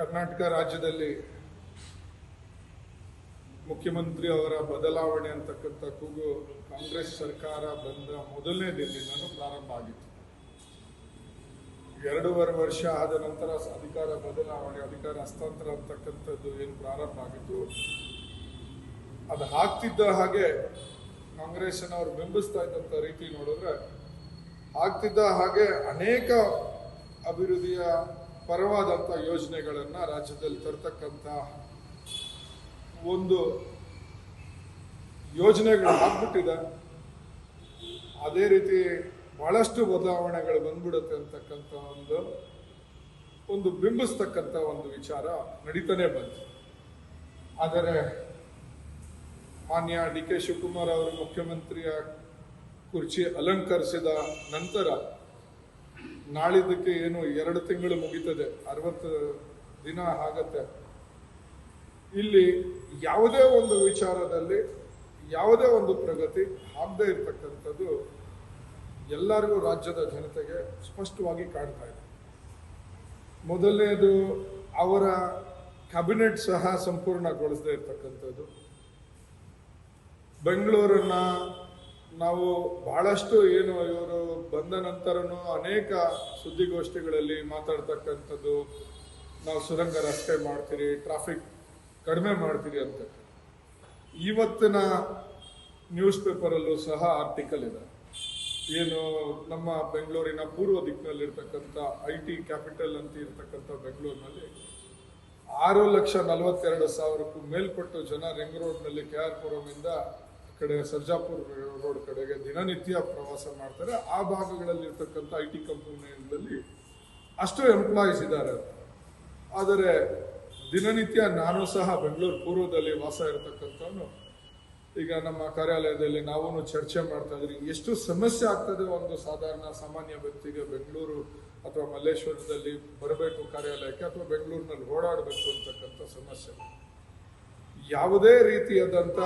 ಕರ್ನಾಟಕ ರಾಜ್ಯದಲ್ಲಿ ಮುಖ್ಯಮಂತ್ರಿ ಅವರ ಬದಲಾವಣೆ ಅಂತಕ್ಕಂಥ ಕೂಗು ಕಾಂಗ್ರೆಸ್ ಸರ್ಕಾರ ಬಂದ ಮೊದಲನೇ ದಿನದಿಂದಲೂ ಪ್ರಾರಂಭ ಆಗಿತ್ತು. 2.5 ವರ್ಷ ಆದ ನಂತರ ಅಧಿಕಾರ ಬದಲಾವಣೆ, ಅಧಿಕಾರ ಹಸ್ತಾಂತರ ಅಂತಕ್ಕಂಥದ್ದು ಏನು ಪ್ರಾರಂಭ ಆಗಿತ್ತು, ಅದು ಆಗ್ತಿದ್ದ ಹಾಗೆ ಕಾಂಗ್ರೆಸ್ನವರು ಬಿಂಬಿಸ್ತಾ ಇದ್ದಂಥ ರೀತಿ ನೋಡಿದ್ರೆ ಆಗ್ತಿದ್ದ ಹಾಗೆ ಅನೇಕ ಅಭಿವೃದ್ಧಿಯ ಪರವಾದಂಥ ಯೋಜನೆಗಳನ್ನು ರಾಜ್ಯದಲ್ಲಿ ತರ್ತಕ್ಕಂಥ ಒಂದು ಯೋಜನೆಗಳು ಆಗ್ಬಿಟ್ಟಿದೆ. ಅದೇ ರೀತಿ ಬಹಳಷ್ಟು ಬದಲಾವಣೆಗಳು ಬಂದ್ಬಿಡುತ್ತೆ ಅಂತಕ್ಕಂಥ ಒಂದು ಬಿಂಬಿಸ್ತಕ್ಕಂಥ ಒಂದು ವಿಚಾರ ನಡೀತಾನೆ ಬಂತು. ಆದರೆ ಮಾನ್ಯ ಡಿ.ಕೆ. ಶಿವಕುಮಾರ್ ಅವರು ಮುಖ್ಯಮಂತ್ರಿಯ ಕುರ್ಚಿ ಅಲಂಕರಿಸಿದ ನಂತರ ನಾಳಿದ್ದಕ್ಕೆ ಏನು 2 ತಿಂಗಳು ಮುಗೀತದೆ, 60 ದಿನ ಆಗತ್ತೆ. ಇಲ್ಲಿ ಯಾವುದೇ ಒಂದು ವಿಚಾರದಲ್ಲಿ ಯಾವುದೇ ಒಂದು ಪ್ರಗತಿ ಆಗದೇ ಇರತಕ್ಕಂಥದ್ದು ಎಲ್ಲರಿಗೂ ರಾಜ್ಯದ ಜನತೆಗೆ ಸ್ಪಷ್ಟವಾಗಿ ಕಾಣ್ತಾ ಇದೆ. ಮೊದಲನೇದು, ಅವರ ಕ್ಯಾಬಿನೆಟ್ ಸಹ ಸಂಪೂರ್ಣಗೊಳಿಸದೇ ಇರತಕ್ಕಂಥದ್ದು. ಬೆಂಗಳೂರನ್ನ ನಾವು ಬಹಳಷ್ಟು ಏನು ಇವರು ಬಂದ ನಂತರನೂ ಅನೇಕ ಸುದ್ದಿಗೋಷ್ಠಿಗಳಲ್ಲಿ ಮಾತಾಡ್ತಕ್ಕಂಥದ್ದು, ನಾವು ಸುರಂಗ ರಸ್ತೆ ಮಾಡ್ತೀರಿ, ಟ್ರಾಫಿಕ್ ಕಡಿಮೆ ಮಾಡ್ತೀರಿ ಅಂತ. ಇವತ್ತಿನ ನ್ಯೂಸ್ ಪೇಪರಲ್ಲೂ ಸಹ ಆರ್ಟಿಕಲ್ ಇದೆ. ಏನು ನಮ್ಮ ಬೆಂಗಳೂರಿನ ಪೂರ್ವ ದಿಕ್ಕಿನಲ್ಲಿರ್ತಕ್ಕಂಥ IT ಕ್ಯಾಪಿಟಲ್ ಅಂತ ಇರ್ತಕ್ಕಂಥ ಬೆಂಗಳೂರಿನಲ್ಲಿ 6,42,000ಕ್ಕೂ ಮೇಲ್ಪಟ್ಟು ಜನ ರಿಂಗ್ ರೋಡ್ನಲ್ಲಿ KR ಪುರಮಿಂದ ಕಡೆ ಸರ್ಜಾಪುರ್ ರೋಡ್ ಕಡೆಗೆ ದಿನನಿತ್ಯ ಪ್ರವಾಸ ಮಾಡ್ತಾರೆ. ಆ ಭಾಗಗಳಲ್ಲಿ ಇರ್ತಕ್ಕಂಥ IT ಕಂಪನಿಗಳಲ್ಲಿ ಅಷ್ಟು ಎಂಪ್ಲಾಯೀಸ್ ಇದ್ದಾರೆ. ಆದರೆ ದಿನನಿತ್ಯ ನಾನು ಸಹ ಬೆಂಗಳೂರು ಪೂರ್ವದಲ್ಲಿ ವಾಸ ಇರತಕ್ಕಂಥವನು, ಈಗ ನಮ್ಮ ಕಾರ್ಯಾಲಯದಲ್ಲಿ ನಾವು ಚರ್ಚೆ ಮಾಡ್ತಾ ಇದ್ರಿ, ಎಷ್ಟು ಸಮಸ್ಯೆ ಆಗ್ತದೆ ಒಂದು ಸಾಮಾನ್ಯ ವ್ಯಕ್ತಿಗೆ ಬೆಂಗಳೂರು ಅಥವಾ ಮಲ್ಲೇಶ್ವರದಲ್ಲಿ ಬರಬೇಕು ಕಾರ್ಯಾಲಯಕ್ಕೆ, ಅಥವಾ ಬೆಂಗಳೂರಿನಲ್ಲಿ ಓಡಾಡಬೇಕು ಅಂತಕ್ಕಂಥ ಸಮಸ್ಯೆ. ಯಾವುದೇ ರೀತಿಯಾದಂಥ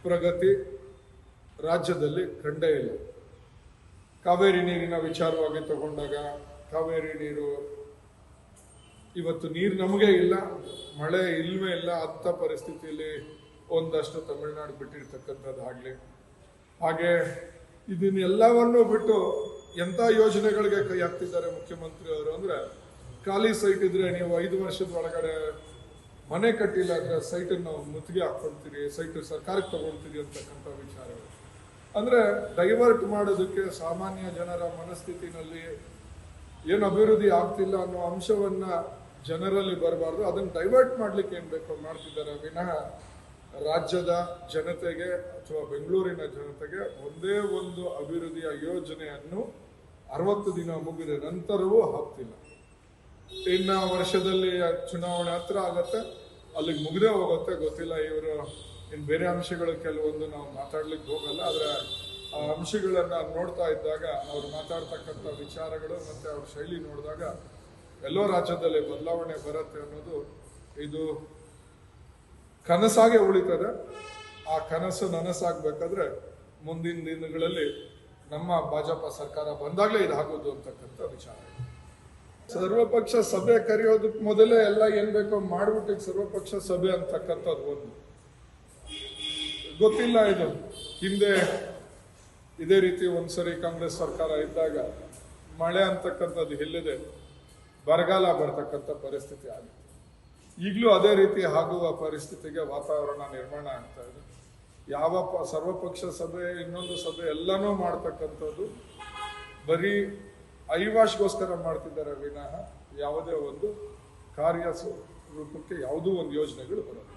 ಪ್ರಗತಿ ರಾಜ್ಯದಲ್ಲಿ ಕಂಡೇ ಇಲ್ಲ. ಕಾವೇರಿ ನೀರಿನ ವಿಚಾರವಾಗಿ ತಗೊಂಡಾಗ, ಕಾವೇರಿ ನೀರು ಇವತ್ತು ನೀರು ನಮಗೆ ಇಲ್ಲ, ಮಳೆ ಇಲ್ವೇ ಇಲ್ಲ, ಅಂಥ ಪರಿಸ್ಥಿತಿಯಲ್ಲಿ ಒಂದಷ್ಟು ತಮಿಳುನಾಡು ಬಿಟ್ಟಿರ್ತಕ್ಕಂಥದ್ದಾಗಲಿ. ಹಾಗೆ ಇದನ್ನೆಲ್ಲವನ್ನೂ ಬಿಟ್ಟು ಎಂಥ ಯೋಜನೆಗಳಿಗೆ ಕೈ ಹಾಕ್ತಿದ್ದಾರೆ ಮುಖ್ಯಮಂತ್ರಿ ಅವರು ಅಂದರೆ, ಖಾಲಿ ಸೈಟ್ ಇದ್ರೆ ನೀವು 5 ವರ್ಷದ ಒಳಗಡೆ ಮನೆ ಕಟ್ಟಿಲ್ಲ ಅಂದರೆ ಸೈಟನ್ನು ನಾವು ಮುತ್ತಿಗೆ ಹಾಕ್ಕೊಳ್ತೀರಿ, ಸೈಟ್ ಸರ್ಕಾರಕ್ಕೆ ತಗೊಳ್ತೀರಿ ಅಂತಕ್ಕಂಥ ವಿಚಾರಗಳು. ಅಂದರೆ ಡೈವರ್ಟ್ ಮಾಡೋದಕ್ಕೆ ಸಾಮಾನ್ಯ ಜನರ ಮನಸ್ಥಿತಿನಲ್ಲಿ ಏನು ಅಭಿವೃದ್ಧಿ ಆಗ್ತಿಲ್ಲ ಅನ್ನೋ ಅಂಶವನ್ನ ಜನರಲ್ಲಿ ಬರಬಾರ್ದು, ಅದನ್ನು ಡೈವರ್ಟ್ ಮಾಡ್ಲಿಕ್ಕೆ ಏನು ಬೇಕೋ ಮಾಡ್ತಿದ್ದಾರೆ ವಿನಃ ರಾಜ್ಯದ ಜನತೆಗೆ ಅಥವಾ ಬೆಂಗಳೂರಿನ ಜನತೆಗೆ ಒಂದೇ ಒಂದು ಅಭಿವೃದ್ಧಿಯ ಯೋಜನೆಯನ್ನು 60 ದಿನ ಮುಗಿದ ನಂತರವೂ ಹಾಕ್ತಿಲ್ಲ. ಇನ್ನು ವರ್ಷದಲ್ಲಿ ಚುನಾವಣೆ ಹತ್ರ ಆಗತ್ತೆ, ಅಲ್ಲಿಗೆ ಮುಗ್ದೇ ಹೋಗುತ್ತೆ, ಗೊತ್ತಿಲ್ಲ. ಇವರು ಇನ್ನು ಬೇರೆ ಅಂಶಗಳು ಕೆಲವೊಂದು ನಾವು ಮಾತಾಡ್ಲಿಕ್ಕೆ ಹೋಗಲ್ಲ. ಆದರೆ ಆ ಅಂಶಗಳನ್ನ ನೋಡ್ತಾ ಇದ್ದಾಗ, ಅವ್ರು ಮಾತಾಡ್ತಕ್ಕಂಥ ವಿಚಾರಗಳು ಮತ್ತೆ ಅವ್ರ ಶೈಲಿ ನೋಡಿದಾಗ ಎಲ್ಲೋ ರಾಜ್ಯದಲ್ಲಿ ಬದಲಾವಣೆ ಬರುತ್ತೆ ಅನ್ನೋದು ಇದು ಕನಸಾಗೆ ಉಳಿತದೆ. ಆ ಕನಸು ನನಸಾಗಬೇಕಾದ್ರೆ ಮುಂದಿನ ದಿನಗಳಲ್ಲಿ ನಮ್ಮ ಭಾಜಪ ಸರ್ಕಾರ ಬಂದಾಗಲೇ ಇದಾಗೋದು ಅಂತಕ್ಕಂಥ ವಿಚಾರ. ಸರ್ವಪಕ್ಷ ಸಭೆ ಕರೆಯೋದಕ್ಕೆ ಮೊದಲೇ ಎಲ್ಲ ಏನ್ ಬೇಕೋ ಮಾಡ್ಬಿಟ್ಟು ಸರ್ವಪಕ್ಷ ಸಭೆ ಅಂತಕ್ಕಂಥದ್ದು ಒಂದು ಗೊತ್ತಿಲ್ಲ. ಇದು ಹಿಂದೆ ಇದೇ ರೀತಿ ಒಂದ್ಸರಿ ಕಾಂಗ್ರೆಸ್ ಸರ್ಕಾರ ಇದ್ದಾಗ ಮಳೆ ಅಂತಕ್ಕಂಥದ್ದು ಇಲ್ಲದೆ ಬರಗಾಲ ಬರ್ತಕ್ಕಂಥ ಪರಿಸ್ಥಿತಿ ಆಗಿತ್ತು. ಈಗಲೂ ಅದೇ ರೀತಿ ಆಗುವ ಪರಿಸ್ಥಿತಿಗೆ ವಾತಾವರಣ ನಿರ್ಮಾಣ ಆಗ್ತಾ ಇದೆ. ಯಾವ ಸರ್ವಪಕ್ಷ ಸಭೆ, ಇನ್ನೊಂದು ಸಭೆ ಎಲ್ಲನೂ ಮಾಡ್ತಕ್ಕಂಥದ್ದು ಬರೀ ಐವಾಶ್ಗೋಸ್ಕರ ಮಾಡ್ತಿದ್ದಾರೆ ವಿನಃ ಯಾವುದೇ ಒಂದು ಕಾರ್ಯ ರೂಪಕ್ಕೆ ಯಾವುದೂ ಒಂದು ಯೋಜನೆಗಳು ಬರೋದು.